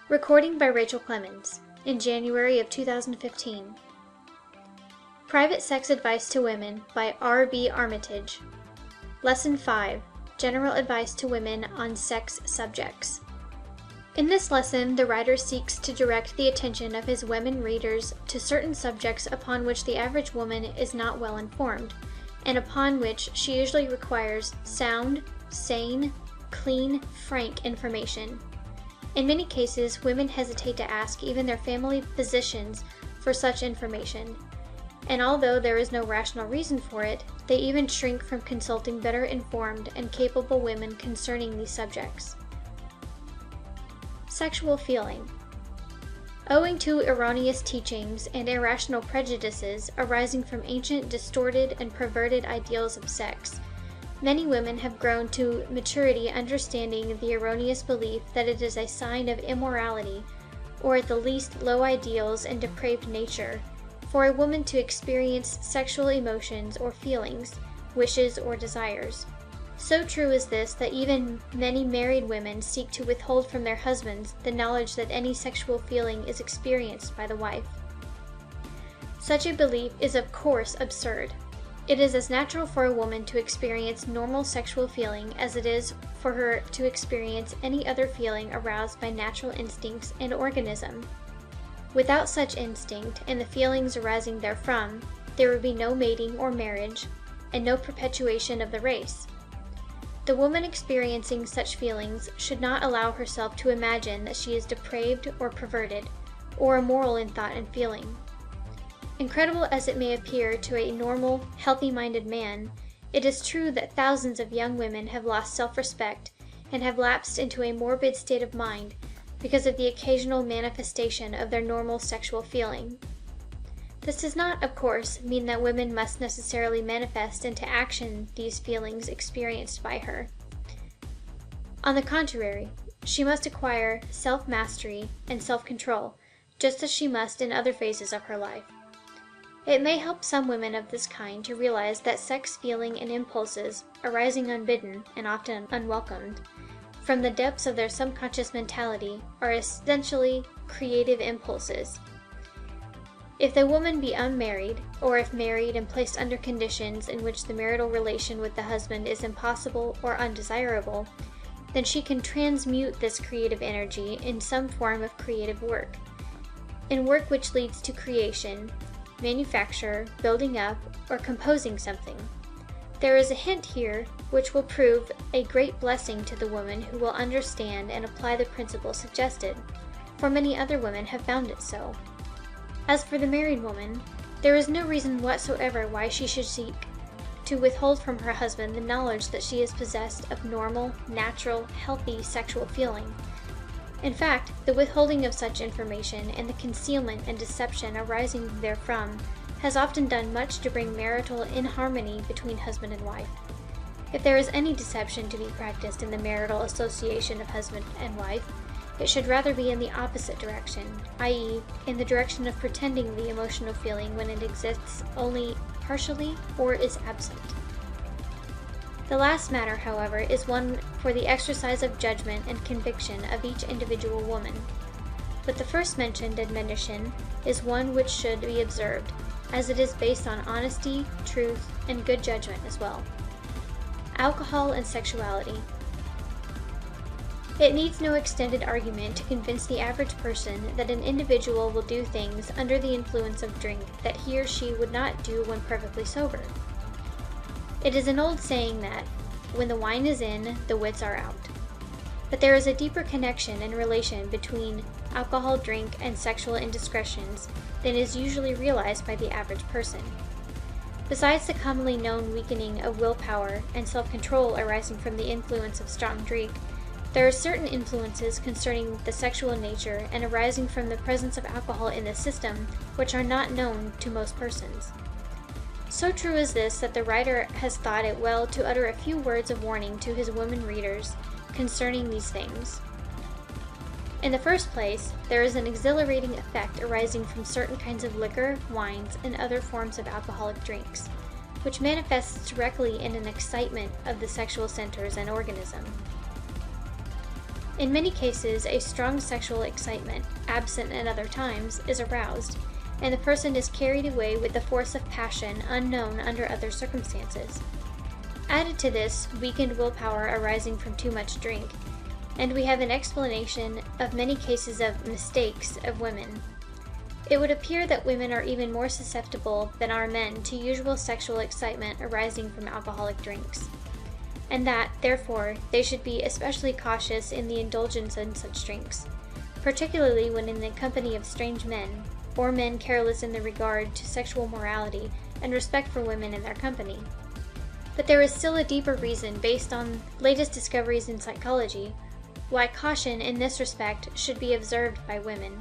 Recording by Rachel Clemens in January of 2015. Private Sex Advice to Women by R.B. Armitage. Lesson 5. General Advice to Women on Sex Subjects. In this lesson, the writer seeks to direct the attention of his women readers to certain subjects upon which the average woman is not well informed, and upon which she usually requires sound, sane, clean, frank information. In many cases, women hesitate to ask even their family physicians for such information, and although there is no rational reason for it, they even shrink from consulting better informed and capable women concerning these subjects. Sexual feeling. Owing to erroneous teachings and irrational prejudices arising from ancient, distorted, and perverted ideals of sex, many women have grown to maturity understanding the erroneous belief that it is a sign of immorality, or at the least low ideals and depraved nature, for a woman to experience sexual emotions or feelings, wishes or desires. So true is this that even many married women seek to withhold from their husbands the knowledge that any sexual feeling is experienced by the wife. Such a belief is of course absurd. It is as natural for a woman to experience normal sexual feeling as it is for her to experience any other feeling aroused by natural instincts and organism. Without such instinct and the feelings arising therefrom, there would be no mating or marriage, and no perpetuation of the race. The woman experiencing such feelings should not allow herself to imagine that she is depraved or perverted, or immoral in thought and feeling. Incredible as it may appear to a normal, healthy-minded man, it is true that thousands of young women have lost self-respect and have lapsed into a morbid state of mind because of the occasional manifestation of their normal sexual feeling. This does not, of course, mean that women must necessarily manifest into action these feelings experienced by her. On the contrary, she must acquire self-mastery and self-control, just as she must in other phases of her life. It may help some women of this kind to realize that sex feeling and impulses, arising unbidden and often unwelcomed, from the depths of their subconscious mentality, are essentially creative impulses. If the woman be unmarried, or if married and placed under conditions in which the marital relation with the husband is impossible or undesirable, then she can transmute this creative energy in some form of creative work, in work which leads to creation, manufacture, building up, or composing something. There is a hint here which will prove a great blessing to the woman who will understand and apply the principle suggested, for many other women have found it so. As for the married woman, there is no reason whatsoever why she should seek to withhold from her husband the knowledge that she is possessed of normal, natural, healthy sexual feeling. In fact, the withholding of such information and the concealment and deception arising therefrom has often done much to bring marital inharmony between husband and wife. If there is any deception to be practiced in the marital association of husband and wife, it should rather be in the opposite direction, i.e., in the direction of pretending the emotional feeling when it exists only partially or is absent. The last matter, however, is one for the exercise of judgment and conviction of each individual woman. But the first mentioned admonition is one which should be observed, as it is based on honesty, truth, and good judgment as well. Alcohol and sexuality. It needs no extended argument to convince the average person that an individual will do things under the influence of drink that he or she would not do when perfectly sober. It is an old saying that, when the wine is in, the wits are out. But there is a deeper connection and relation between alcohol, drink, and sexual indiscretions than is usually realized by the average person. Besides the commonly known weakening of willpower and self-control arising from the influence of strong drink, there are certain influences concerning the sexual nature and arising from the presence of alcohol in the system which are not known to most persons. So true is this that the writer has thought it well to utter a few words of warning to his women readers concerning these things. In the first place, there is an exhilarating effect arising from certain kinds of liquor, wines, and other forms of alcoholic drinks, which manifests directly in an excitement of the sexual centers and organism. In many cases, a strong sexual excitement, absent at other times, is aroused, and the person is carried away with the force of passion unknown under other circumstances. Added to this, weakened willpower arising from too much drink, and we have an explanation of many cases of mistakes of women. It would appear that women are even more susceptible than are men to usual sexual excitement arising from alcoholic drinks, and that, therefore, they should be especially cautious in the indulgence in such drinks, particularly when in the company of strange men, or men careless in the regard to sexual morality and respect for women in their company. But there is still a deeper reason based on latest discoveries in psychology why caution in this respect should be observed by women.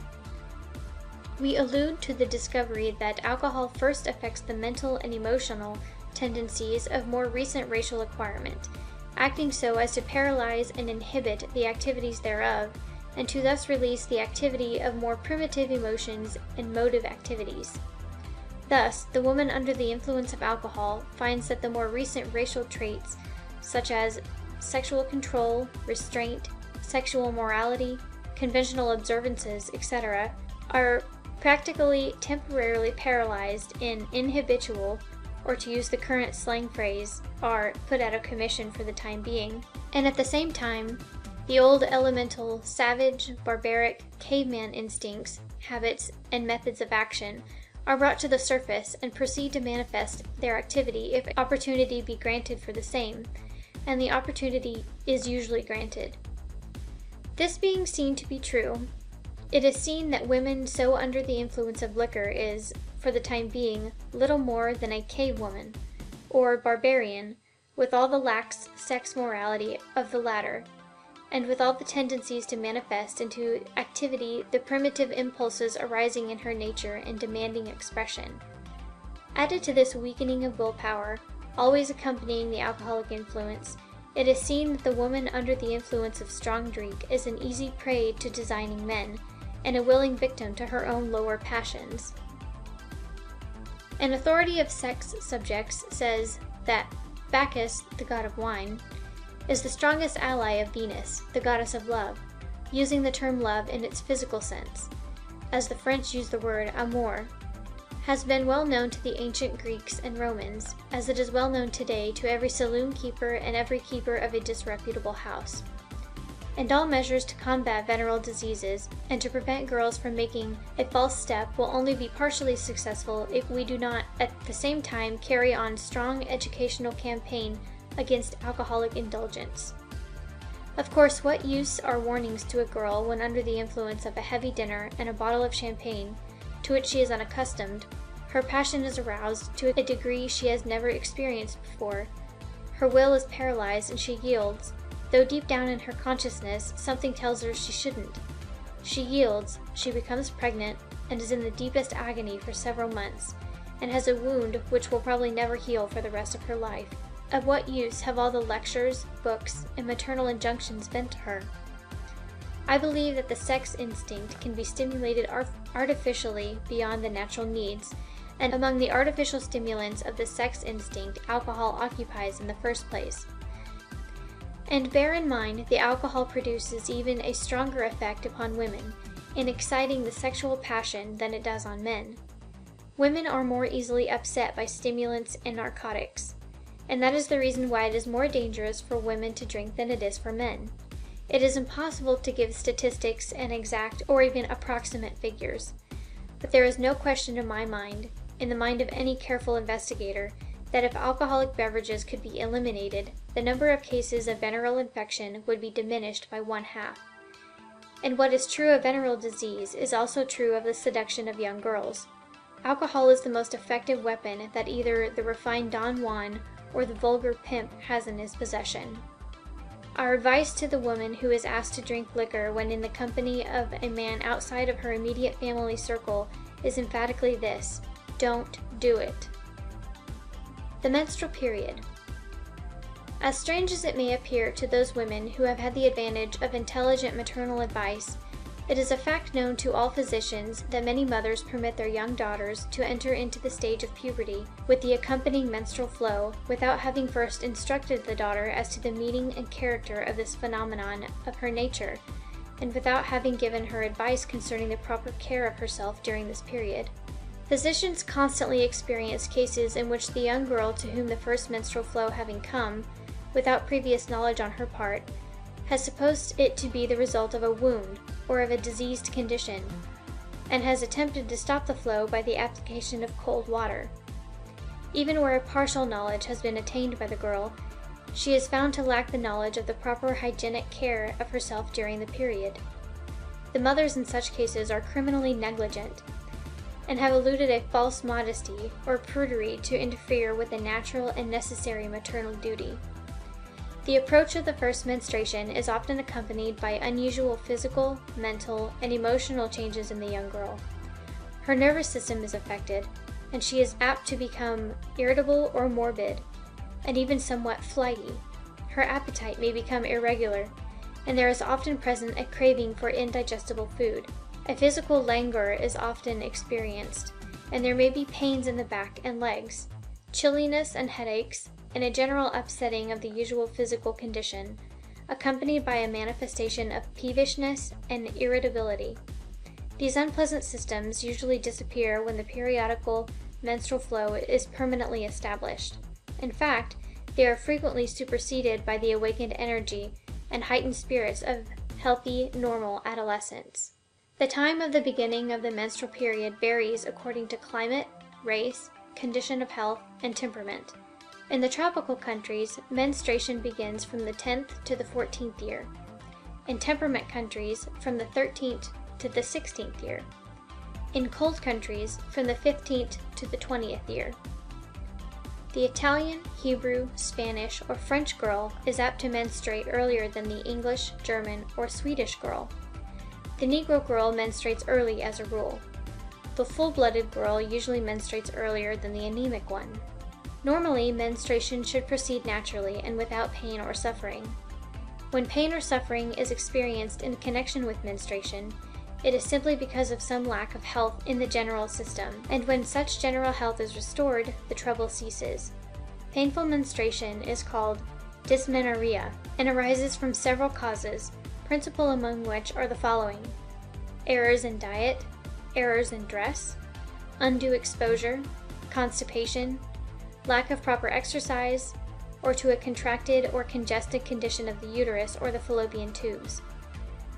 We allude to the discovery that alcohol first affects the mental and emotional tendencies of more recent racial acquirement, acting so as to paralyze and inhibit the activities thereof, and to thus release the activity of more primitive emotions and motive activities. Thus, the woman under the influence of alcohol finds that the more recent racial traits, such as sexual control, restraint, sexual morality, conventional observances, etc., are practically temporarily paralyzed in inhabitual, or to use the current slang phrase, are put out of commission for the time being, and at the same time, the old elemental, savage, barbaric, caveman instincts, habits, and methods of action are brought to the surface and proceed to manifest their activity if opportunity be granted for the same, and the opportunity is usually granted. This being seen to be true, it is seen that women so under the influence of liquor is, for the time being, little more than a cave woman, or barbarian, with all the lax sex morality of the latter, and with all the tendencies to manifest into activity the primitive impulses arising in her nature and demanding expression. Added to this weakening of willpower, always accompanying the alcoholic influence, it is seen that the woman under the influence of strong drink is an easy prey to designing men, and a willing victim to her own lower passions. An authority of sex subjects says that Bacchus, the god of wine, is the strongest ally of Venus, the goddess of love, using the term love in its physical sense, as the French use the word amour, has been well known to the ancient Greeks and Romans, as it is well known today to every saloon keeper and every keeper of a disreputable house. And all measures to combat venereal diseases and to prevent girls from making a false step will only be partially successful if we do not at the same time carry on strong educational campaign against alcoholic indulgence. Of course, what use are warnings to a girl when under the influence of a heavy dinner and a bottle of champagne, to which she is unaccustomed? Her passion is aroused to a degree she has never experienced before. Her will is paralyzed and she yields, though deep down in her consciousness something tells her she shouldn't. She yields, she becomes pregnant, and is in the deepest agony for several months, and has a wound which will probably never heal for the rest of her life. Of what use have all the lectures, books, and maternal injunctions been to her? I believe that the sex instinct can be stimulated artificially beyond the natural needs, and among the artificial stimulants of the sex instinct alcohol occupies in the first place. And bear in mind, the alcohol produces even a stronger effect upon women in exciting the sexual passion than it does on men. Women are more easily upset by stimulants and narcotics, and that is the reason why it is more dangerous for women to drink than it is for men. It is impossible to give statistics and exact or even approximate figures, but there is no question in my mind, in the mind of any careful investigator, that if alcoholic beverages could be eliminated, the number of cases of venereal infection would be diminished by 1/2. And what is true of venereal disease is also true of the seduction of young girls. Alcohol is the most effective weapon that either the refined Don Juan or the vulgar pimp has in his possession. Our advice to the woman who is asked to drink liquor when in the company of a man outside of her immediate family circle is emphatically this: don't do it. The menstrual period. As strange as it may appear to those women who have had the advantage of intelligent maternal advice, It is a fact known to all physicians that many mothers permit their young daughters to enter into the stage of puberty with the accompanying menstrual flow without having first instructed the daughter as to the meaning and character of this phenomenon of her nature, and without having given her advice concerning the proper care of herself during this period. Physicians constantly experience cases in which the young girl to whom the first menstrual flow having come, without previous knowledge on her part, has supposed it to be the result of a wound or of a diseased condition, and has attempted to stop the flow by the application of cold water. Even where a partial knowledge has been attained by the girl, she is found to lack the knowledge of the proper hygienic care of herself during the period. The mothers in such cases are criminally negligent, and have eluded a false modesty or prudery to interfere with the natural and necessary maternal duty. The approach of the first menstruation is often accompanied by unusual physical, mental, and emotional changes in the young girl. Her nervous system is affected, and she is apt to become irritable or morbid, and even somewhat flighty. Her appetite may become irregular, and there is often present a craving for indigestible food. A physical languor is often experienced, and there may be pains in the back and legs, chilliness and headaches, and a general upsetting of the usual physical condition, accompanied by a manifestation of peevishness and irritability. These unpleasant symptoms usually disappear when the periodical menstrual flow is permanently established. In fact, they are frequently superseded by the awakened energy and heightened spirits of healthy, normal adolescents. The time of the beginning of the menstrual period varies according to climate, race, condition of health, and temperament. In the tropical countries, menstruation begins from the 10th to the 14th year. In temperate countries, from the 13th to the 16th year. In cold countries, from the 15th to the 20th year. The Italian, Hebrew, Spanish, or French girl is apt to menstruate earlier than the English, German, or Swedish girl. The Negro girl menstruates early as a rule. The full-blooded girl usually menstruates earlier than the anemic one. Normally, menstruation should proceed naturally and without pain or suffering. When pain or suffering is experienced in connection with menstruation, it is simply because of some lack of health in the general system, and when such general health is restored, the trouble ceases. Painful menstruation is called dysmenorrhea and arises from several causes, principal among which are the following: errors in diet, errors in dress, undue exposure, constipation, lack of proper exercise, or to a contracted or congested condition of the uterus or the fallopian tubes.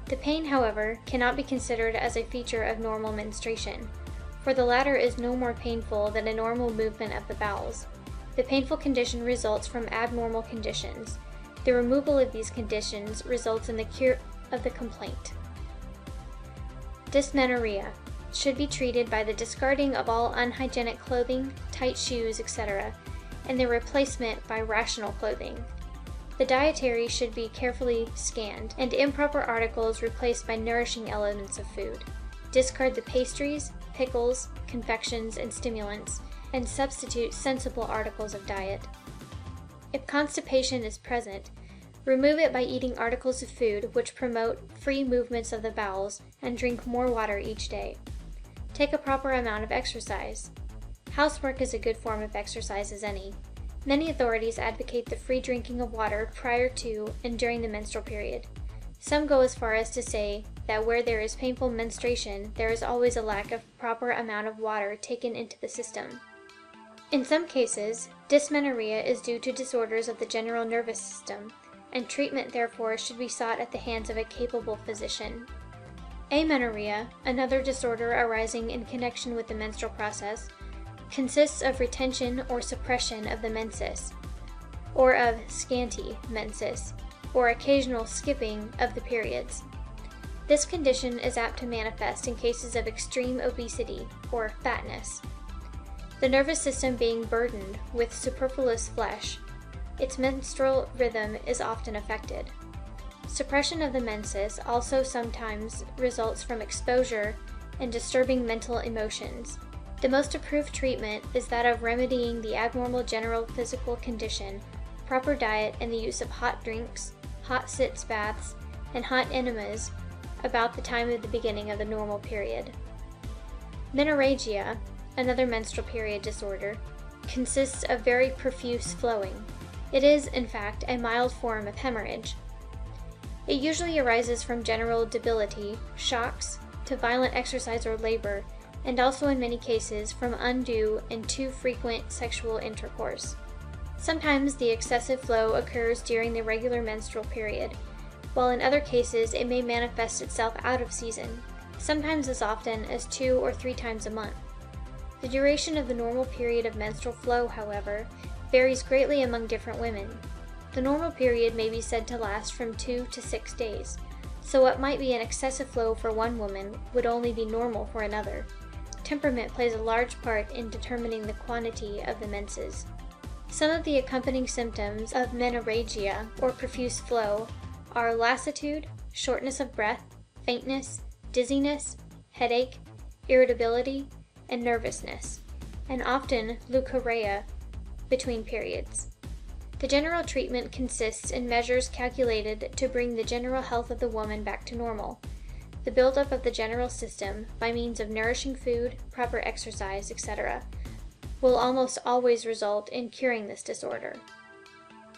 The pain, however, cannot be considered as a feature of normal menstruation, for the latter is no more painful than a normal movement of the bowels. The painful condition results from abnormal conditions. The removal of these conditions results in the cure of the complaint. Dysmenorrhea should be treated by the discarding of all unhygienic clothing, tight shoes, etc., and their replacement by rational clothing. The dietary should be carefully scanned, and improper articles replaced by nourishing elements of food. Discard the pastries, pickles, confections, and stimulants, and substitute sensible articles of diet. If constipation is present, remove it by eating articles of food which promote free movements of the bowels, and drink more water each day. Take a proper amount of exercise. Housework is a good form of exercise as any. Many authorities advocate the free drinking of water prior to and during the menstrual period. Some go as far as to say that where there is painful menstruation, there is always a lack of proper amount of water taken into the system. In some cases, dysmenorrhea is due to disorders of the general nervous system, and treatment therefore should be sought at the hands of a capable physician. Amenorrhea, another disorder arising in connection with the menstrual process, consists of retention or suppression of the menses, or of scanty menses, or occasional skipping of the periods. This condition is apt to manifest in cases of extreme obesity or fatness. The nervous system being burdened with superfluous flesh, its menstrual rhythm is often affected. Suppression of the menses also sometimes results from exposure and disturbing mental emotions. The most approved treatment is that of remedying the abnormal general physical condition, proper diet, and the use of hot drinks, hot sitz baths, and hot enemas about the time of the beginning of the normal period. Menorrhagia, another menstrual period disorder, consists of very profuse flowing. It is, in fact, a mild form of hemorrhage. It usually arises from general debility, shocks, to violent exercise or labor, and also in many cases from undue and too frequent sexual intercourse. Sometimes the excessive flow occurs during the regular menstrual period, while in other cases it may manifest itself out of season, sometimes as often as 2 or 3 times a month. The duration of the normal period of menstrual flow, however, varies greatly among different women. The normal period may be said to last from 2 to 6 days, so what might be an excessive flow for one woman would only be normal for another. Temperament plays a large part in determining the quantity of the menses. Some of the accompanying symptoms of menorrhagia, or profuse flow, are lassitude, shortness of breath, faintness, dizziness, headache, irritability, and nervousness, and often leukorrhea between periods. The general treatment consists in measures calculated to bring the general health of the woman back to normal. The buildup of the general system, by means of nourishing food, proper exercise, etc., will almost always result in curing this disorder.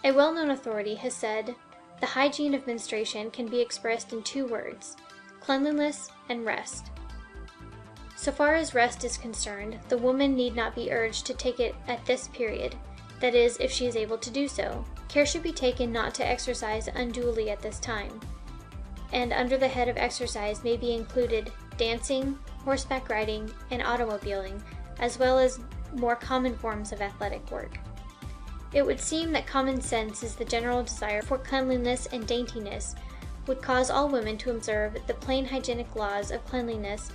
A well-known authority has said, "The hygiene of menstruation can be expressed in 2 words, cleanliness and rest." So far as rest is concerned, the woman need not be urged to take it at this period, that is, if she is able to do so. Care should be taken not to exercise unduly at this time, and under the head of exercise may be included dancing, horseback riding, and automobiling, as well as more common forms of athletic work. It would seem that common sense is the general desire for cleanliness and daintiness would cause all women to observe the plain hygienic laws of cleanliness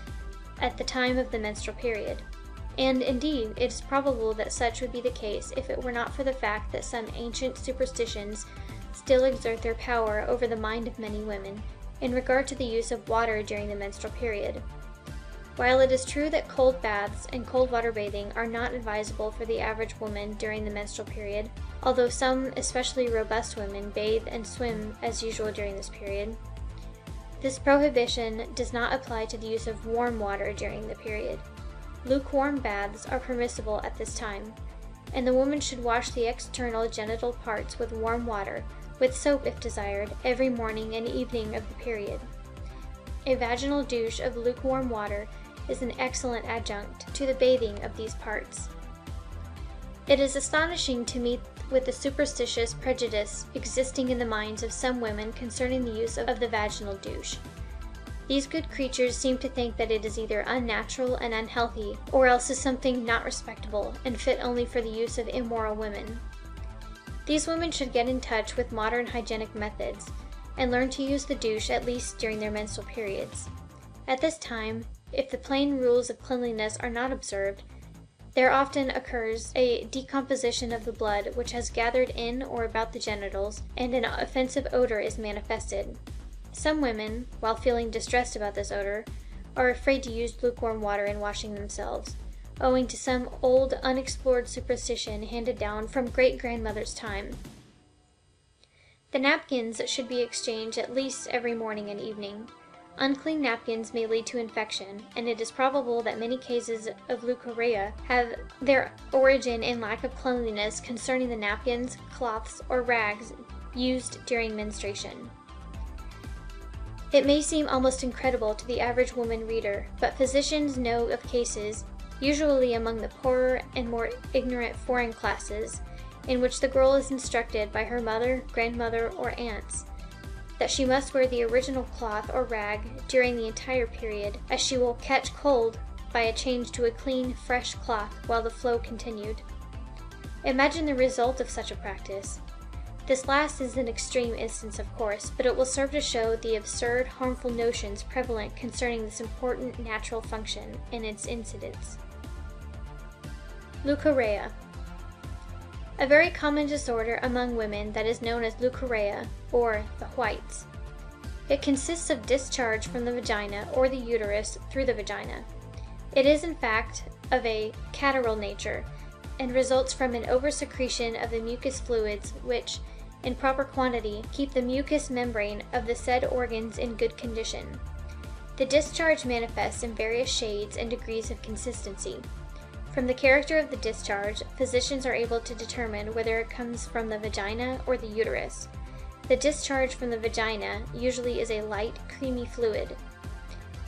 at the time of the menstrual period. And indeed, it is probable that such would be the case if it were not for the fact that some ancient superstitions still exert their power over the mind of many women in regard to the use of water during the menstrual period. While it is true that cold baths and cold water bathing are not advisable for the average woman during the menstrual period, although some especially robust women bathe and swim as usual during this period, this prohibition does not apply to the use of warm water during the period. Lukewarm baths are permissible at this time, and the woman should wash the external genital parts with warm water, with soap if desired, every morning and evening of the period. A vaginal douche of lukewarm water is an excellent adjunct to the bathing of these parts. It is astonishing to meet with the superstitious prejudice existing in the minds of some women concerning the use of the vaginal douche. These good creatures seem to think that it is either unnatural and unhealthy, or else is something not respectable and fit only for the use of immoral women. These women should get in touch with modern hygienic methods and learn to use the douche at least during their menstrual periods. At this time, if the plain rules of cleanliness are not observed, there often occurs a decomposition of the blood which has gathered in or about the genitals, and an offensive odor is manifested. Some women, while feeling distressed about this odor, are afraid to use lukewarm water in washing themselves, owing to some old unexplored superstition handed down from great-grandmother's time. The napkins should be exchanged at least every morning and evening. Unclean napkins may lead to infection, and it is probable that many cases of leukorrhea have their origin in lack of cleanliness concerning the napkins, cloths, or rags used during menstruation. It may seem almost incredible to the average woman reader, but physicians know of cases, usually among the poorer and more ignorant foreign classes, in which the girl is instructed by her mother, grandmother, or aunts that she must wear the original cloth or rag during the entire period, as she will catch cold by a change to a clean, fresh cloth while the flow continued. Imagine the result of such a practice. This last is an extreme instance, of course, but it will serve to show the absurd, harmful notions prevalent concerning this important natural function and its incidence. Leukorrhea. A very common disorder among women that is known as leukorrhea, or the whites. It consists of discharge from the vagina or the uterus through the vagina. It is in fact of a catarrhal nature, and results from an oversecretion of the mucous fluids which, in proper quantity, keep the mucous membrane of the said organs in good condition. The discharge manifests in various shades and degrees of consistency. From the character of the discharge, physicians are able to determine whether it comes from the vagina or the uterus. The discharge from the vagina usually is a light, creamy fluid.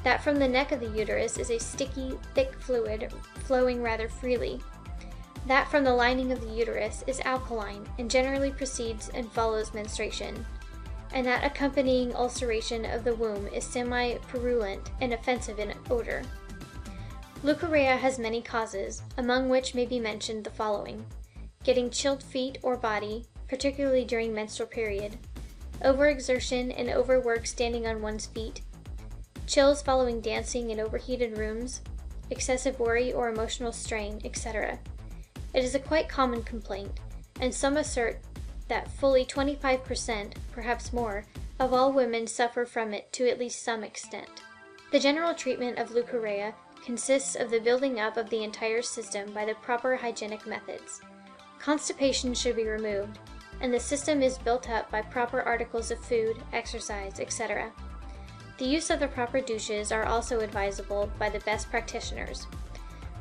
That from the neck of the uterus is a sticky, thick fluid flowing rather freely. That from the lining of the uterus is alkaline and generally precedes and follows menstruation. And that accompanying ulceration of the womb is semi-purulent and offensive in odor. Leukorrhea has many causes, among which may be mentioned the following: getting chilled feet or body, particularly during menstrual period, overexertion and overwork standing on one's feet, chills following dancing in overheated rooms, excessive worry or emotional strain, etc. It is a quite common complaint, and some assert that fully 25%, perhaps more, of all women suffer from it to at least some extent. The general treatment of leukorrhea consists of the building up of the entire system by the proper hygienic methods. Constipation should be removed, and the system is built up by proper articles of food, exercise, etc. The use of the proper douches are also advisable by the best practitioners.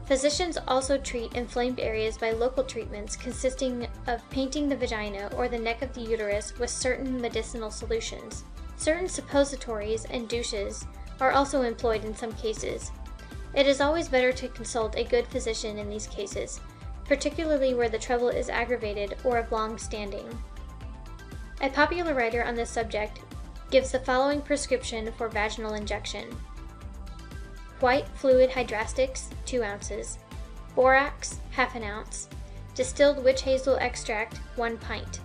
Physicians also treat inflamed areas by local treatments consisting of painting the vagina or the neck of the uterus with certain medicinal solutions. Certain suppositories and douches are also employed in some cases. It is always better to consult a good physician in these cases, particularly where the trouble is aggravated or of long standing. A popular writer on this subject gives the following prescription for vaginal injection: white fluid hydrastics, 2 ounces, borax, ½ ounce, distilled witch hazel extract, 1 pint.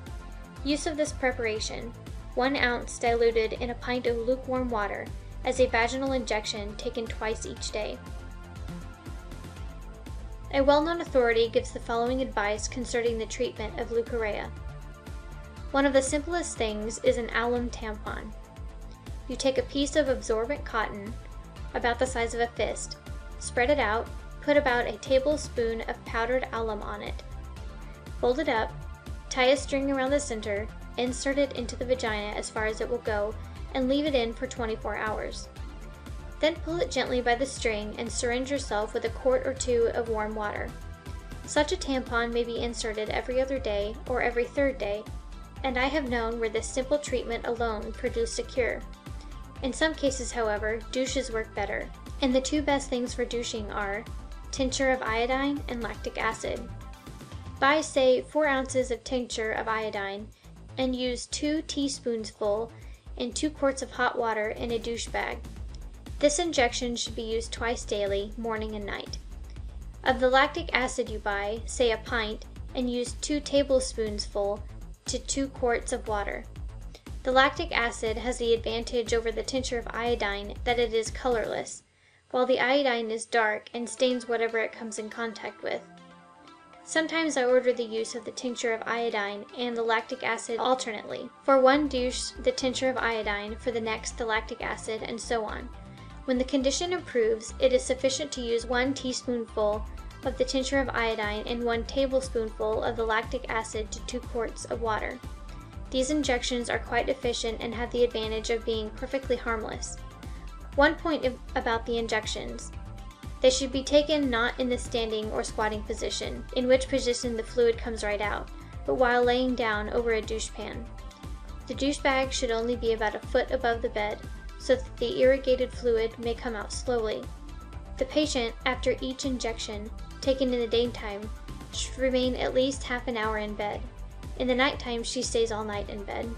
Use of this preparation: 1 ounce diluted in a pint of lukewarm water, as a vaginal injection taken twice each day. A well-known authority gives the following advice concerning the treatment of leukorrhea. One of the simplest things is an alum tampon. You take a piece of absorbent cotton, about the size of a fist, spread it out, put about a tablespoon of powdered alum on it. Fold it up, tie a string around the center, insert it into the vagina as far as it will go, and leave it in for 24 hours. Then pull it gently by the string and syringe yourself with a quart or 2 of warm water. Such a tampon may be inserted every other day or every 3rd day, and I have known where this simple treatment alone produced a cure. In some cases, however, douches work better, and the 2 best things for douching are tincture of iodine and lactic acid. Buy, say, 4 ounces of tincture of iodine and use 2 teaspoonsful in 2 quarts of hot water in a douche bag. This injection should be used twice daily, morning and night. Of the lactic acid you buy, say a pint, and use 2 tablespoonsful to 2 quarts of water. The lactic acid has the advantage over the tincture of iodine that it is colorless, while the iodine is dark and stains whatever it comes in contact with. Sometimes I order the use of the tincture of iodine and the lactic acid alternately. For one douche, the tincture of iodine, for the next the lactic acid, and so on. When the condition improves, it is sufficient to use 1 teaspoonful of the tincture of iodine and 1 tablespoonful of the lactic acid to 2 quarts of water. These injections are quite efficient and have the advantage of being perfectly harmless. One point about the injections: they should be taken not in the standing or squatting position, in which position the fluid comes right out, but while laying down over a douche pan. The douche bag should only be about a foot above the bed, so that the irrigated fluid may come out slowly. The patient, after each injection, taken in the daytime, should remain at least half an hour in bed. In the nighttime, she stays all night in bed.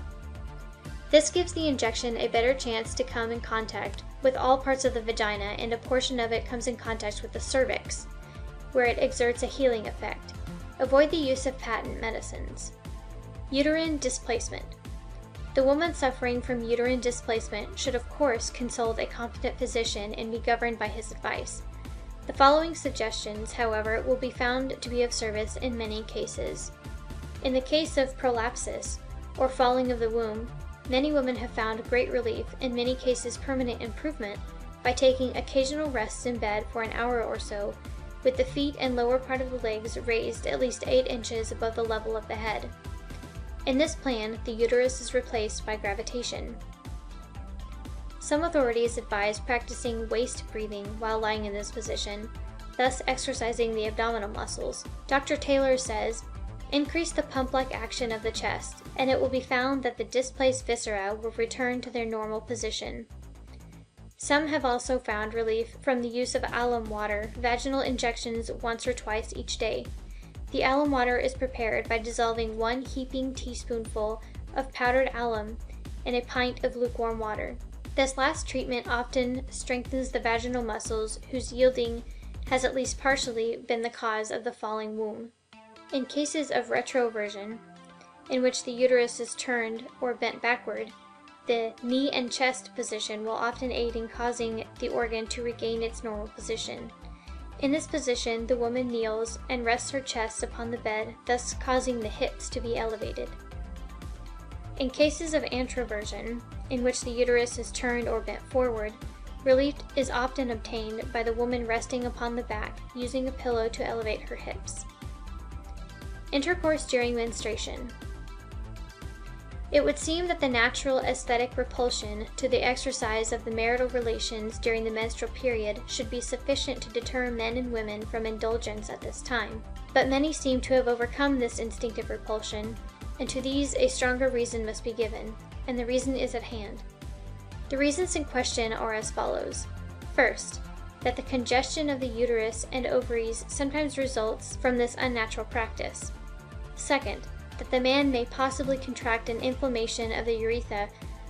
This gives the injection a better chance to come in contact with all parts of the vagina, and a portion of it comes in contact with the cervix, where it exerts a healing effect. Avoid the use of patent medicines. Uterine displacement. The woman suffering from uterine displacement should of course consult a competent physician and be governed by his advice. The following suggestions, however, will be found to be of service in many cases. In the case of prolapsus, or falling of the womb, many women have found great relief, in many cases permanent improvement, by taking occasional rests in bed for an hour or so, with the feet and lower part of the legs raised at least 8 inches above the level of the head. In this plan, the uterus is replaced by gravitation. Some authorities advise practicing waist breathing while lying in this position, thus exercising the abdominal muscles. Dr. Taylor says, increase the pump-like action of the chest, and it will be found that the displaced viscera will return to their normal position. Some have also found relief from the use of alum water, vaginal injections once or twice each day. The alum water is prepared by dissolving 1 heaping teaspoonful of powdered alum in a pint of lukewarm water. This last treatment often strengthens the vaginal muscles whose yielding has at least partially been the cause of the falling womb. In cases of retroversion, in which the uterus is turned or bent backward, the knee and chest position will often aid in causing the organ to regain its normal position. In this position, the woman kneels and rests her chest upon the bed, thus causing the hips to be elevated. In cases of anteroversion, in which the uterus is turned or bent forward, relief is often obtained by the woman resting upon the back, using a pillow to elevate her hips. Intercourse during menstruation. It would seem that the natural aesthetic repulsion to the exercise of the marital relations during the menstrual period should be sufficient to deter men and women from indulgence at this time. But many seem to have overcome this instinctive repulsion, and to these a stronger reason must be given, and the reason is at hand. The reasons in question are as follows. First, that the congestion of the uterus and ovaries sometimes results from this unnatural practice. Second, that the man may possibly contract an inflammation of the urethra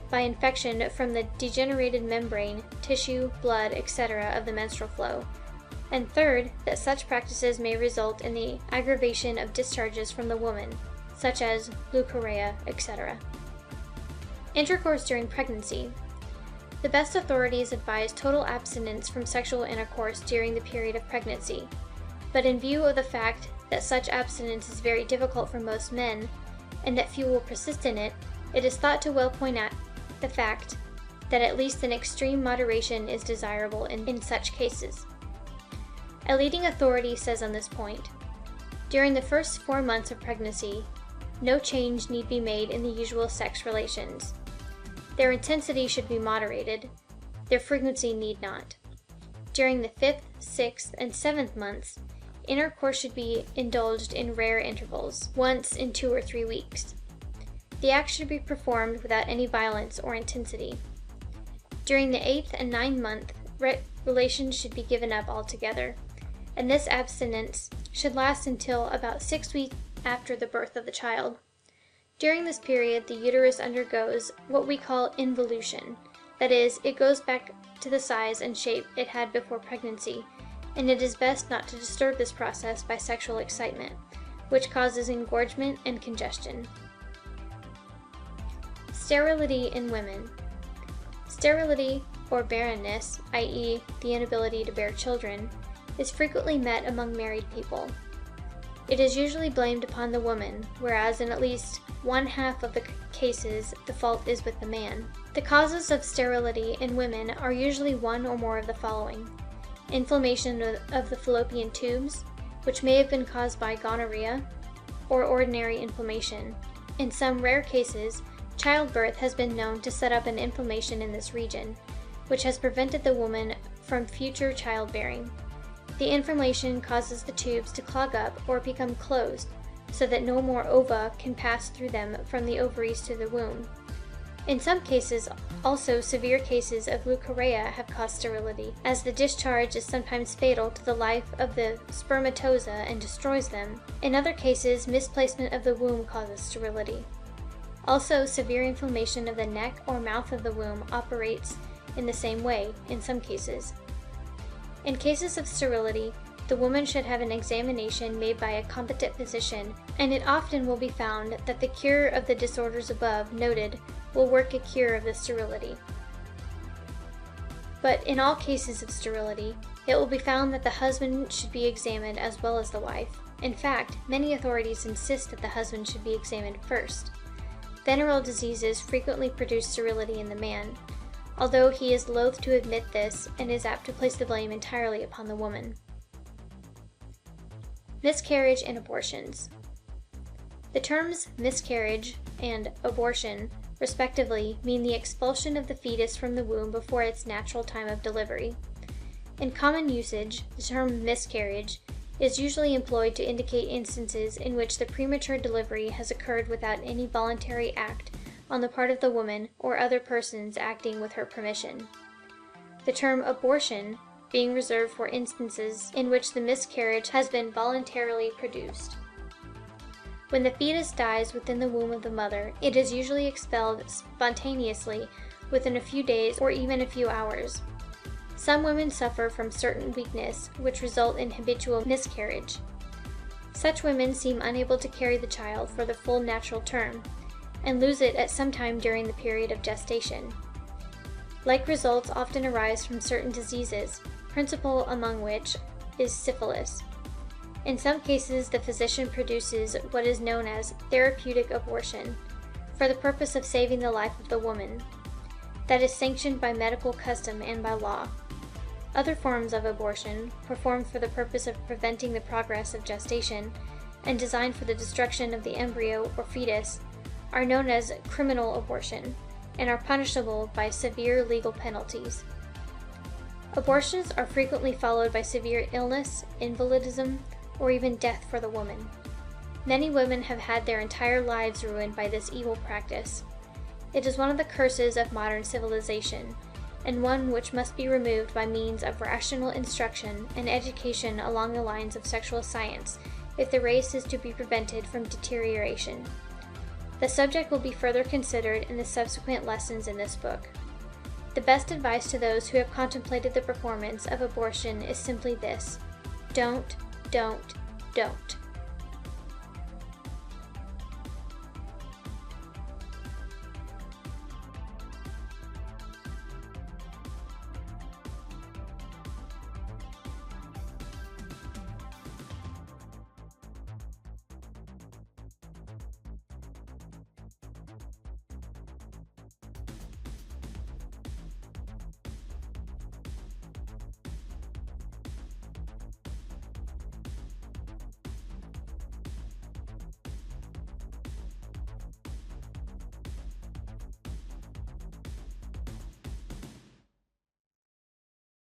by infection from the degenerated membrane, tissue, blood, etc. of the menstrual flow. And third, that such practices may result in the aggravation of discharges from the woman, such as leukorrhea, etc. Intercourse during pregnancy. The best authorities advise total abstinence from sexual intercourse during the period of pregnancy, but in view of the fact that such abstinence is very difficult for most men, and that few will persist in it, it is thought to well point out the fact that at least an extreme moderation is desirable in such cases. A leading authority says on this point, during the first 4 months of pregnancy, no change need be made in the usual sex relations. Their intensity should be moderated, their frequency need not. During the 5th, 6th, and 7th months, intercourse should be indulged in rare intervals, once in 2 or 3 weeks. The act should be performed without any violence or intensity. During the 8th and 9th month, relations should be given up altogether, and this abstinence should last until about 6 weeks after the birth of the child. During this period, the uterus undergoes what we call involution, that is, it goes back to the size and shape it had before pregnancy, and it is best not to disturb this process by sexual excitement, which causes engorgement and congestion. Sterility in women. Sterility, or barrenness, i.e., the inability to bear children, is frequently met among married people. It is usually blamed upon the woman, whereas in at least 1/2 of the cases the fault is with the man. The causes of sterility in women are usually one or more of the following: inflammation of the fallopian tubes, which may have been caused by gonorrhea, or ordinary inflammation. In some rare cases, childbirth has been known to set up an inflammation in this region, which has prevented the woman from future childbearing. The inflammation causes the tubes to clog up or become closed, so that no more ova can pass through them from the ovaries to the womb. In some cases, also severe cases of leukorrhea have caused sterility, as the discharge is sometimes fatal to the life of the spermatozoa and destroys them. In other cases, misplacement of the womb causes sterility. Also, severe inflammation of the neck or mouth of the womb operates in the same way, in some cases. In cases of sterility, the woman should have an examination made by a competent physician, and it often will be found that the cure of the disorders above noted will work a cure of the sterility. But in all cases of sterility, it will be found that the husband should be examined as well as the wife. In fact, many authorities insist that the husband should be examined first. Venereal diseases frequently produce sterility in the man, although he is loath to admit this and is apt to place the blame entirely upon the woman. Miscarriage and abortions. The terms miscarriage and abortion respectively, mean the expulsion of the fetus from the womb before its natural time of delivery. In common usage, the term miscarriage is usually employed to indicate instances in which the premature delivery has occurred without any voluntary act on the part of the woman or other persons acting with her permission. The term abortion being reserved for instances in which the miscarriage has been voluntarily produced. When the fetus dies within the womb of the mother, it is usually expelled spontaneously within a few days or even a few hours. Some women suffer from certain weakness, which result in habitual miscarriage. Such women seem unable to carry the child for the full natural term, and lose it at some time during the period of gestation. Like results often arise from certain diseases, principal among which is syphilis. In some cases, the physician produces what is known as therapeutic abortion, for the purpose of saving the life of the woman. That is sanctioned by medical custom and by law. Other forms of abortion, performed for the purpose of preventing the progress of gestation, and designed for the destruction of the embryo or fetus, are known as criminal abortion, and are punishable by severe legal penalties. Abortions are frequently followed by severe illness, invalidism, or even death for the woman. Many women have had their entire lives ruined by this evil practice. It is one of the curses of modern civilization, and one which must be removed by means of rational instruction and education along the lines of sexual science if the race is to be prevented from deterioration. The subject will be further considered in the subsequent lessons in this book. The best advice to those who have contemplated the performance of abortion is simply this: don't.